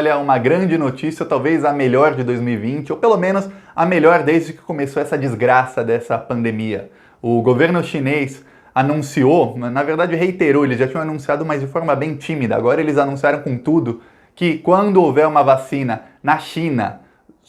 Olha, uma grande notícia, talvez a melhor de 2020, ou pelo menos a melhor desde que começou essa desgraça dessa pandemia. O governo chinês anunciou, na verdade reiterou, eles já tinham anunciado, mas de forma bem tímida, agora eles anunciaram com tudo, que quando houver uma vacina na China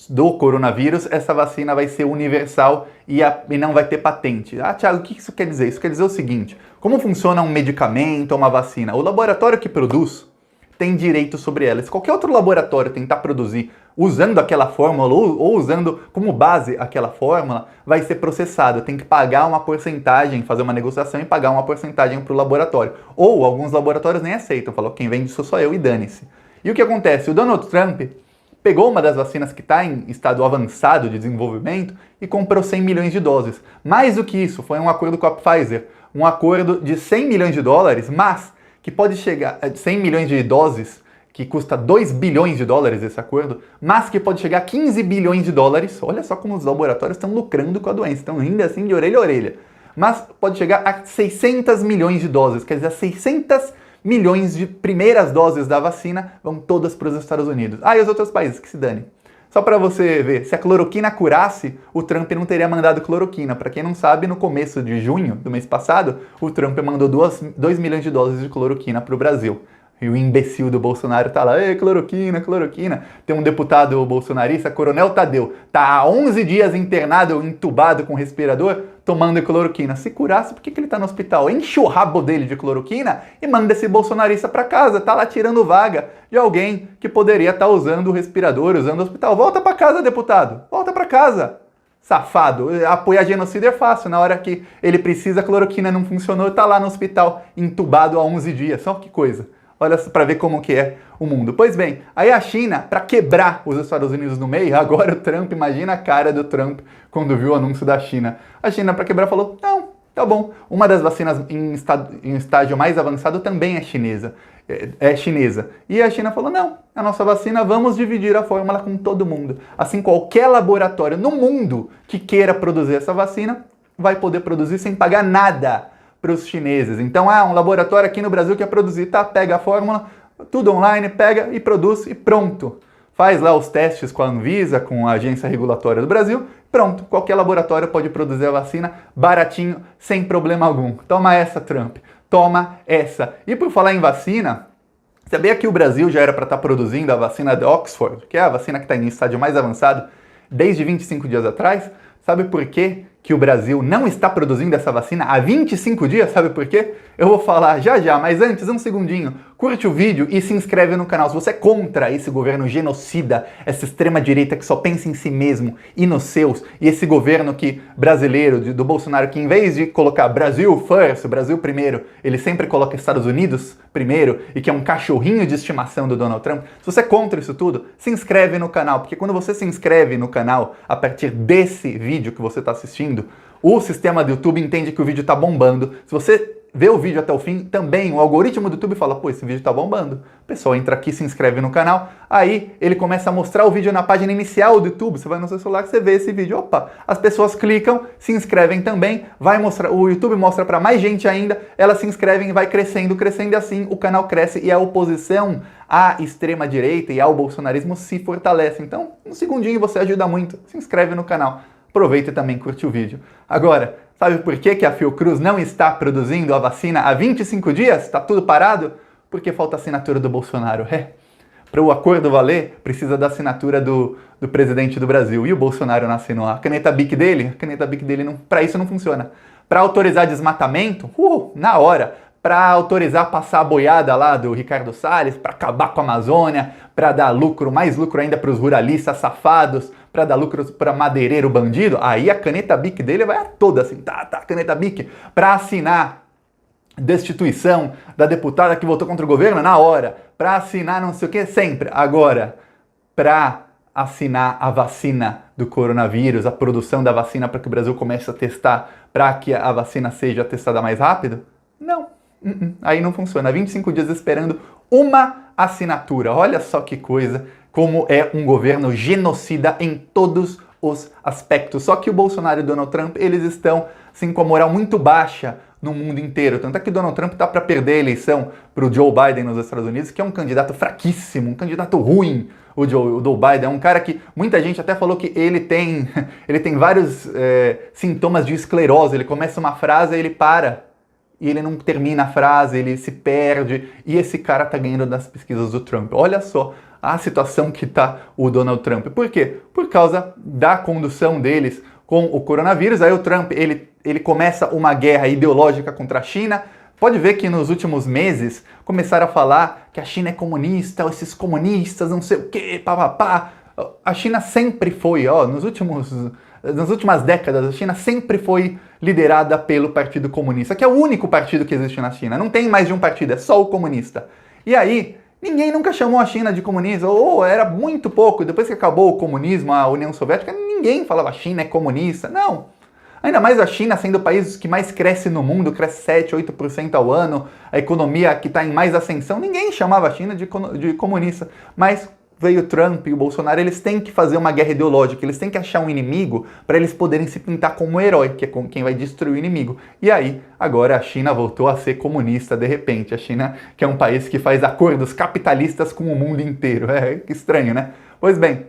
do coronavírus, essa vacina vai ser universal e não vai ter patente. Ah, Thiago, o que isso quer dizer? Isso quer dizer o seguinte, como funciona um medicamento ou uma vacina? O laboratório que produz tem direito sobre ela. Se qualquer outro laboratório tentar produzir usando aquela fórmula ou usando como base aquela fórmula, vai ser processado. Tem que pagar uma porcentagem, fazer uma negociação e pagar uma porcentagem para o laboratório. Ou alguns laboratórios nem aceitam, falou, quem vende isso sou eu e dane-se. E o que acontece? O Donald Trump pegou uma das vacinas que está em estado avançado de desenvolvimento e comprou 100 milhões de doses. Mais do que isso, foi um acordo com a Pfizer, um acordo de 100 milhões de dólares, mas que pode chegar a 100 milhões de doses, que custa 2 bilhões de dólares esse acordo, mas que pode chegar a 15 bilhões de dólares. Olha só como os laboratórios estão lucrando com a doença, estão rindo assim de orelha a orelha. Mas pode chegar a 600 milhões de doses, quer dizer, 600 milhões de primeiras doses da vacina vão todas para os Estados Unidos. Ah, e os outros países, que se dane. Só para você ver, se a cloroquina curasse, o Trump não teria mandado cloroquina. Para quem não sabe, no começo de junho do mês passado, o Trump mandou 2 milhões de doses de cloroquina para o Brasil. E o imbecil do Bolsonaro tá lá, ei, cloroquina, cloroquina. Tem um deputado bolsonarista, Coronel Tadeu, tá há 11 dias internado, entubado com respirador, tomando cloroquina. Se curasse, por que ele tá no hospital? Enche o rabo dele de cloroquina e manda esse bolsonarista para casa, tá lá tirando vaga de alguém que poderia estar usando o respirador, usando o hospital. Volta para casa, deputado, volta para casa. Safado, apoiar genocídio é fácil, na hora que ele precisa, a cloroquina não funcionou, tá lá no hospital, entubado há 11 dias, só que coisa. Olha para ver como que é o mundo. Pois bem, aí a China, para quebrar os Estados Unidos no meio, agora o Trump, imagina a cara do Trump quando viu o anúncio da China. A China, para quebrar, falou, não, tá bom. Uma das vacinas em estágio mais avançado também é chinesa. E a China falou, não, a nossa vacina, vamos dividir a fórmula com todo mundo. Assim, qualquer laboratório no mundo que queira produzir essa vacina, vai poder produzir sem pagar nada para os chineses. Então, um laboratório aqui no Brasil quer produzir, tá? Pega a fórmula, tudo online, pega e produz e pronto. Faz lá os testes com a Anvisa, com a Agência Regulatória do Brasil, pronto. Qualquer laboratório pode produzir a vacina baratinho, sem problema algum. Toma essa, Trump. Toma essa. E por falar em vacina, sabia que o Brasil já era para estar produzindo a vacina de Oxford, que é a vacina que está em estágio mais avançado, desde 25 dias atrás? Sabe por quê que o Brasil não está produzindo essa vacina há 25 dias? Sabe por quê? Eu vou falar já já, mas antes, um segundinho. Curte o vídeo e se inscreve no canal. Se você é contra esse governo genocida, essa extrema-direita que só pensa em si mesmo e nos seus, e esse governo brasileiro, do Bolsonaro, que em vez de colocar Brasil first, Brasil primeiro, ele sempre coloca Estados Unidos primeiro, e que é um cachorrinho de estimação do Donald Trump, se você é contra isso tudo, se inscreve no canal, porque quando você se inscreve no canal, a partir desse vídeo que você está assistindo, o sistema do YouTube entende que o vídeo está bombando. Se você vê o vídeo até o fim, também o algoritmo do YouTube fala, pô, esse vídeo tá bombando. O pessoal entra aqui, se inscreve no canal, aí ele começa a mostrar o vídeo na página inicial do YouTube, você vai no seu celular, você vê esse vídeo, opa, as pessoas clicam, se inscrevem também, vai mostrar, o YouTube mostra para mais gente ainda, elas se inscrevem e vai crescendo, crescendo e assim o canal cresce e a oposição à extrema-direita e ao bolsonarismo se fortalece. Então, um segundinho você ajuda muito, se inscreve no canal. Aproveita e também curte o vídeo. Agora, sabe por que a Fiocruz não está produzindo a vacina há 25 dias? Está tudo parado? Porque falta a assinatura do Bolsonaro. Para o acordo valer, precisa da assinatura do presidente do Brasil. E o Bolsonaro não assinou. A caneta BIC dele, para isso não funciona. Para autorizar desmatamento, na hora. Para autorizar passar a boiada lá do Ricardo Salles, para acabar com a Amazônia, para dar lucro, mais lucro ainda para os ruralistas safados, para dar lucro para madeireiro bandido, aí a caneta BIC dele vai toda assim, tá, caneta BIC, para assinar destituição da deputada que votou contra o governo na hora, para assinar não sei o que, sempre. Agora, para assinar a vacina do coronavírus, a produção da vacina para que o Brasil comece a testar, para que a vacina seja testada mais rápido, não. Aí não funciona. 25 dias esperando uma assinatura. Olha só que coisa, como é um governo genocida em todos os aspectos. Só que o Bolsonaro e o Donald Trump, eles estão assim, com a moral muito baixa no mundo inteiro. Tanto é que Donald Trump está para perder a eleição para o Joe Biden nos Estados Unidos, que é um candidato fraquíssimo, um candidato ruim. O Joe Biden é um cara que muita gente até falou que ele tem vários sintomas de esclerose. Ele começa uma frase e ele para. E ele não termina a frase, ele se perde. E esse cara tá ganhando das pesquisas do Trump. Olha só a situação que tá o Donald Trump. Por quê? Por causa da condução deles com o coronavírus. Aí o Trump, ele começa uma guerra ideológica contra a China. Pode ver que nos últimos meses começaram a falar que a China é comunista, esses comunistas, não sei o quê, papapá. A China sempre foi, nas últimas décadas, a China sempre foi liderada pelo Partido Comunista, que é o único partido que existe na China. Não tem mais de um partido, é só o comunista. E aí, ninguém nunca chamou a China de comunista, ou era muito pouco. Depois que acabou o comunismo, a União Soviética, ninguém falava a China é comunista. Não. Ainda mais a China sendo o país que mais cresce no mundo, cresce 7, 8% ao ano, a economia que está em mais ascensão, ninguém chamava a China de comunista. Mas veio o Trump e o Bolsonaro, eles têm que fazer uma guerra ideológica, eles têm que achar um inimigo para eles poderem se pintar como herói, que é quem vai destruir o inimigo. E aí, agora a China voltou a ser comunista de repente. A China, que é um país que faz acordos capitalistas com o mundo inteiro. É estranho, né? Pois bem,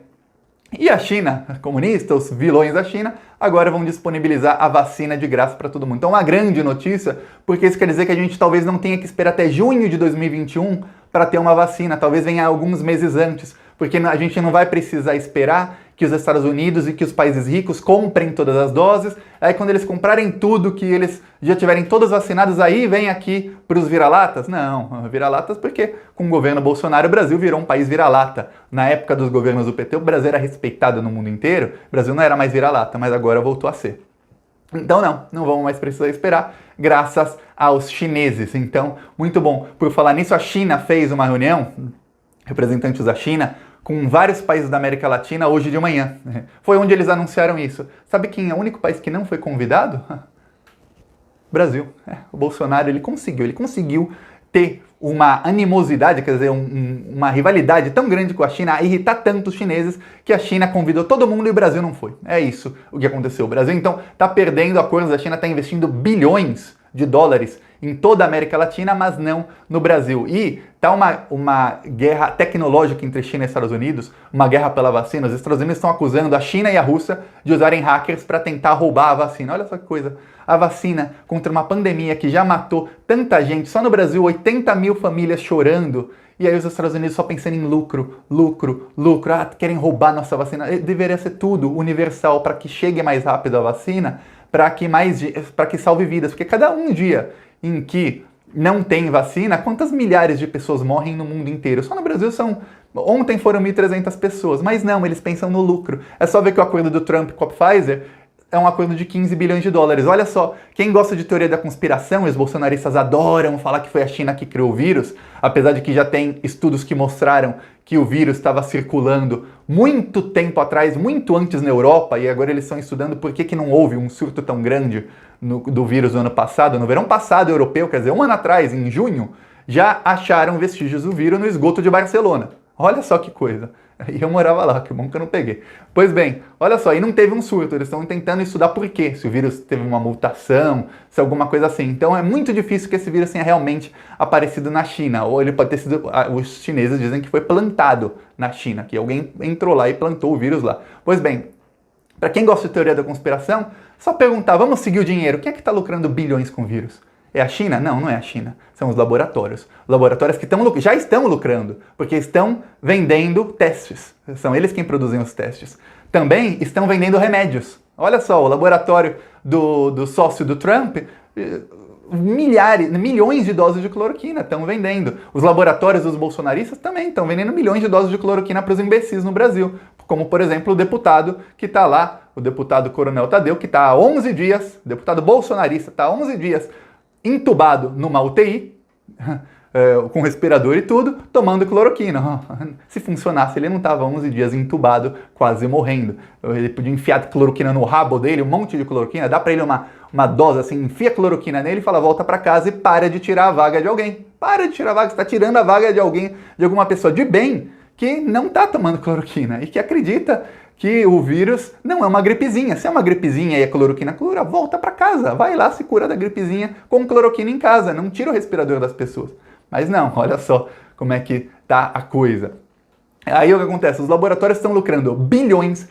e a China, comunista, os vilões da China, agora vão disponibilizar a vacina de graça para todo mundo. Então, uma grande notícia, porque isso quer dizer que a gente talvez não tenha que esperar até junho de 2021 para ter uma vacina, talvez venha alguns meses antes, porque a gente não vai precisar esperar que os Estados Unidos e que os países ricos comprem todas as doses, aí quando eles comprarem tudo, que eles já tiverem todos vacinados, aí vem aqui para os vira-latas? Não, vira-latas porque com o governo Bolsonaro o Brasil virou um país vira-lata. Na época dos governos do PT, o Brasil era respeitado no mundo inteiro, o Brasil não era mais vira-lata, mas agora voltou a ser. Então não vamos mais precisar esperar, graças aos chineses. Então, muito bom. Por falar nisso, a China fez uma reunião, representantes da China, com vários países da América Latina hoje de manhã. Foi onde eles anunciaram isso. Sabe quem é o único país que não foi convidado? Brasil. O Bolsonaro, ele conseguiu ter uma animosidade, quer dizer, uma rivalidade tão grande com a China, a irritar tanto os chineses, que a China convidou todo mundo e o Brasil não foi. É isso o que aconteceu. O Brasil, então, está perdendo acordos, a China está investindo bilhões de dólares em toda a América Latina, mas não no Brasil. E tá uma guerra tecnológica entre China e Estados Unidos, uma guerra pela vacina. Os Estados Unidos estão acusando a China e a Rússia de usarem hackers para tentar roubar a vacina. Olha só que coisa. A vacina contra uma pandemia que já matou tanta gente. Só no Brasil, 80 mil famílias chorando. E aí os Estados Unidos só pensando em lucro, lucro, lucro. Ah, querem roubar nossa vacina. Deveria ser tudo universal para que chegue mais rápido a vacina, para que salve vidas. Porque cada um dia em que não tem vacina, quantas milhares de pessoas morrem no mundo inteiro? Só no Brasil ontem foram 1.300 pessoas, mas não, eles pensam no lucro. É só ver que o acordo do Trump com a Pfizer é um acordo de 15 bilhões de dólares. Olha só, quem gosta de teoria da conspiração, e os bolsonaristas adoram falar que foi a China que criou o vírus, apesar de que já tem estudos que mostraram que o vírus estava circulando muito tempo atrás, muito antes na Europa, e agora eles estão estudando por que não houve um surto tão grande do vírus no ano passado. No verão passado europeu, quer dizer, um ano atrás, em junho, já acharam vestígios do vírus no esgoto de Barcelona. Olha só que coisa. E eu morava lá, que bom que eu não peguei. Pois bem, olha só, e não teve um surto, eles estão tentando estudar por quê, se o vírus teve uma mutação, se alguma coisa assim. Então é muito difícil que esse vírus tenha realmente aparecido na China, ou ele pode ter sido, os chineses dizem que foi plantado na China, que alguém entrou lá e plantou o vírus lá. Pois bem, para quem gosta de teoria da conspiração, só perguntar, vamos seguir o dinheiro, quem é que está lucrando bilhões com o vírus? É a China? Não, não é a China. São os laboratórios. Os laboratórios que já estão lucrando, porque estão vendendo testes. São eles quem produzem os testes. Também estão vendendo remédios. Olha só, o laboratório do sócio do Trump, milhões de doses de cloroquina estão vendendo. Os laboratórios dos bolsonaristas também estão vendendo milhões de doses de cloroquina para os imbecis no Brasil. Como, por exemplo, o deputado que está lá, o deputado Coronel Tadeu, que está há 11 dias, deputado bolsonarista, está há 11 dias entubado numa UTI, com respirador e tudo, tomando cloroquina. Se funcionasse, ele não estava 11 dias entubado, quase morrendo. Ele podia enfiar cloroquina no rabo dele, um monte de cloroquina, dá para ele uma dose assim, enfia cloroquina nele e fala, volta para casa e para de tirar a vaga de alguém. Para de tirar a vaga, você está tirando a vaga de alguém, de alguma pessoa de bem, que não está tomando cloroquina e que acredita que o vírus não é uma gripezinha. Se é uma gripezinha e é cloroquina, volta para casa. Vai lá, se cura da gripezinha com cloroquina em casa. Não tira o respirador das pessoas. Mas não, olha só como é que tá a coisa. Aí o que acontece? Os laboratórios estão lucrando bilhões.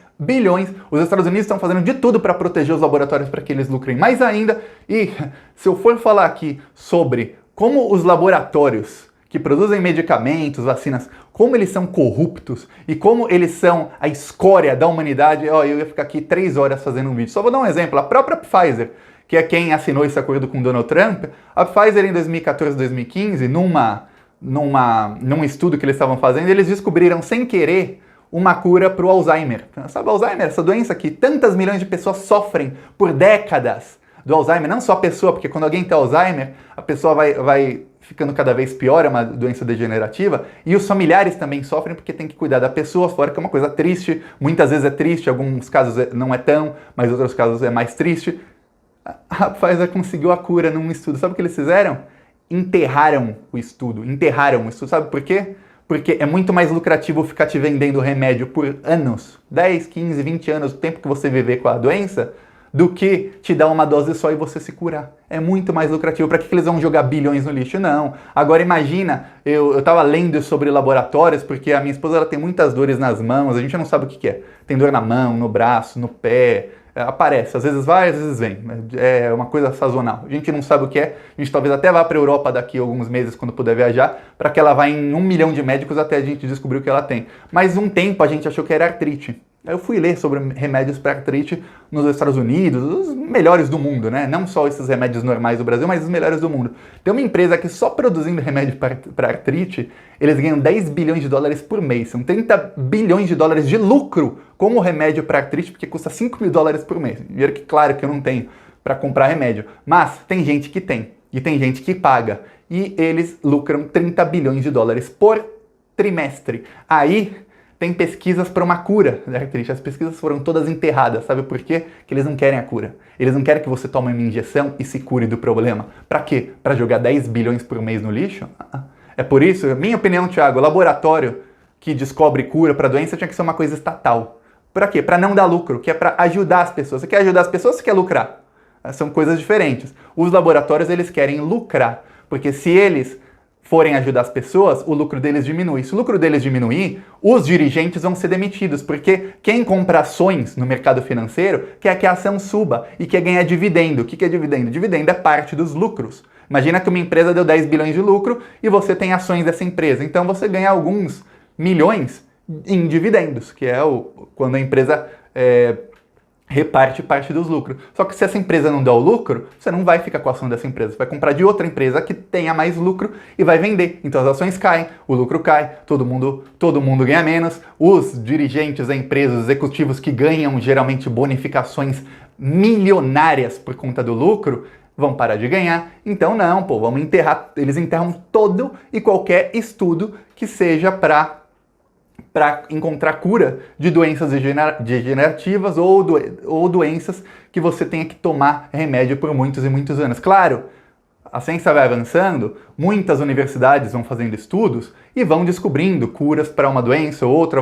Os Estados Unidos estão fazendo de tudo para proteger os laboratórios para que eles lucrem mais ainda. E se eu for falar aqui sobre como os laboratórios que produzem medicamentos, vacinas, como eles são corruptos e como eles são a escória da humanidade, eu ia ficar aqui 3 horas fazendo um vídeo. Só vou dar um exemplo. A própria Pfizer, que é quem assinou esse acordo com Donald Trump, a Pfizer em 2014, 2015, num estudo que eles estavam fazendo, eles descobriram sem querer uma cura para o Alzheimer. Sabe o Alzheimer? Essa doença que tantas milhões de pessoas sofrem por décadas do Alzheimer. Não só a pessoa, porque quando alguém tem Alzheimer, a pessoa vai ficando cada vez pior, é uma doença degenerativa, e os familiares também sofrem porque tem que cuidar da pessoa, fora que é uma coisa triste, muitas vezes é triste, em alguns casos não é tão, mas em outros casos é mais triste. A Pfizer conseguiu a cura num estudo. Sabe o que eles fizeram? Enterraram o estudo, sabe por quê? Porque é muito mais lucrativo ficar te vendendo remédio por anos, 10, 15, 20 anos, o tempo que você viver com a doença, do que te dar uma dose só e você se curar. É muito mais lucrativo. Para que eles vão jogar bilhões no lixo? Não. Agora imagina, eu tava lendo sobre laboratórios, porque a minha esposa ela tem muitas dores nas mãos, a gente não sabe o que é. Tem dor na mão, no braço, no pé, aparece. Às vezes vai, às vezes vem. É uma coisa sazonal. A gente não sabe o que é. A gente talvez até vá para a Europa daqui a alguns meses, quando puder viajar, para que ela vá em 1 milhão de médicos até a gente descobrir o que ela tem. Mas um tempo a gente achou que era artrite. Eu fui ler sobre remédios para artrite nos Estados Unidos, os melhores do mundo, né? Não só esses remédios normais do Brasil, mas os melhores do mundo. Tem uma empresa que só produzindo remédio para artrite, eles ganham 10 bilhões de dólares por mês. São 30 bilhões de dólares de lucro com o remédio para artrite, porque custa 5 mil dólares por mês. Dinheiro que, claro, que eu não tenho para comprar remédio. Mas tem gente que tem, e tem gente que paga. E eles lucram 30 bilhões de dólares por trimestre. Aí tem pesquisas para uma cura da artrite. As pesquisas foram todas enterradas. Sabe por quê? Porque eles não querem a cura. Eles não querem que você tome uma injeção e se cure do problema. Para quê? Para jogar 10 bilhões por mês no lixo? É por isso, minha opinião, Thiago, o laboratório que descobre cura para doença tinha que ser uma coisa estatal. Para quê? Para não dar lucro, que é para ajudar as pessoas. Você quer ajudar as pessoas ou você quer lucrar? São coisas diferentes. Os laboratórios, eles querem lucrar. Porque se eles forem ajudar as pessoas, o lucro deles diminui. Se o lucro deles diminuir, os dirigentes vão ser demitidos, porque quem compra ações no mercado financeiro quer que a ação suba e quer ganhar dividendo. O que é dividendo? Dividendo é parte dos lucros. Imagina que uma empresa deu 10 bilhões de lucro e você tem ações dessa empresa. Então você ganha alguns milhões em dividendos, que é quando a empresa reparte parte dos lucros. Só que se essa empresa não der o lucro, você não vai ficar com a ação dessa empresa. Você vai comprar de outra empresa que tenha mais lucro e vai vender. Então as ações caem, o lucro cai, todo mundo ganha menos. Os dirigentes da empresa, os executivos que ganham geralmente bonificações milionárias por conta do lucro, vão parar de ganhar. Então não, vamos enterrar. Eles enterram todo e qualquer estudo que seja para encontrar cura de doenças degenerativas ou doenças que você tenha que tomar remédio por muitos e muitos anos. Claro, a ciência vai avançando, muitas universidades vão fazendo estudos e vão descobrindo curas para uma doença ou outra,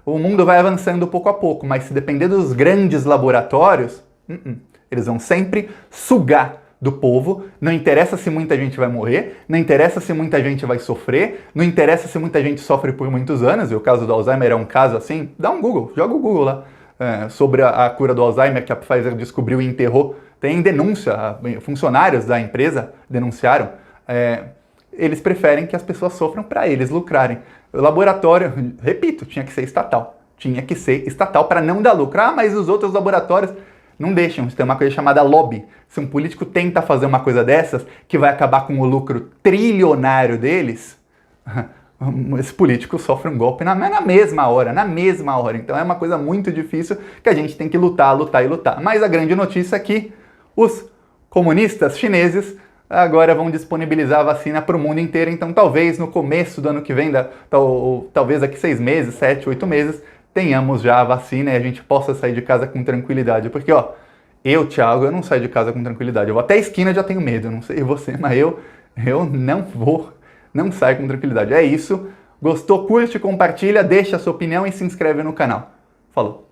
o mundo vai avançando pouco a pouco, mas se depender dos grandes laboratórios, eles vão sempre sugar do povo, não interessa se muita gente vai morrer, não interessa se muita gente vai sofrer, não interessa se muita gente sofre por muitos anos, e o caso do Alzheimer é um caso assim, dá um Google, joga o Google lá, sobre a cura do Alzheimer que a Pfizer descobriu e enterrou, tem denúncia, funcionários da empresa denunciaram, eles preferem que as pessoas sofram para eles lucrarem. O laboratório, repito, tinha que ser estatal para não dar lucro. Mas os outros laboratórios não deixam, tem uma coisa chamada lobby. Se um político tenta fazer uma coisa dessas, que vai acabar com o lucro trilionário deles, esse político sofre um golpe na mesma hora. Então é uma coisa muito difícil que a gente tem que lutar. Mas a grande notícia é que os comunistas chineses agora vão disponibilizar a vacina para o mundo inteiro. Então talvez no começo do ano que vem, talvez daqui 6 meses, 7, 8 meses, tenhamos já a vacina e a gente possa sair de casa com tranquilidade. Porque, Thiago, eu não saio de casa com tranquilidade. Eu vou até a esquina e já tenho medo. Eu não sei você, mas eu não saio com tranquilidade. É isso. Gostou? Curte, compartilha, deixa a sua opinião e se inscreve no canal. Falou!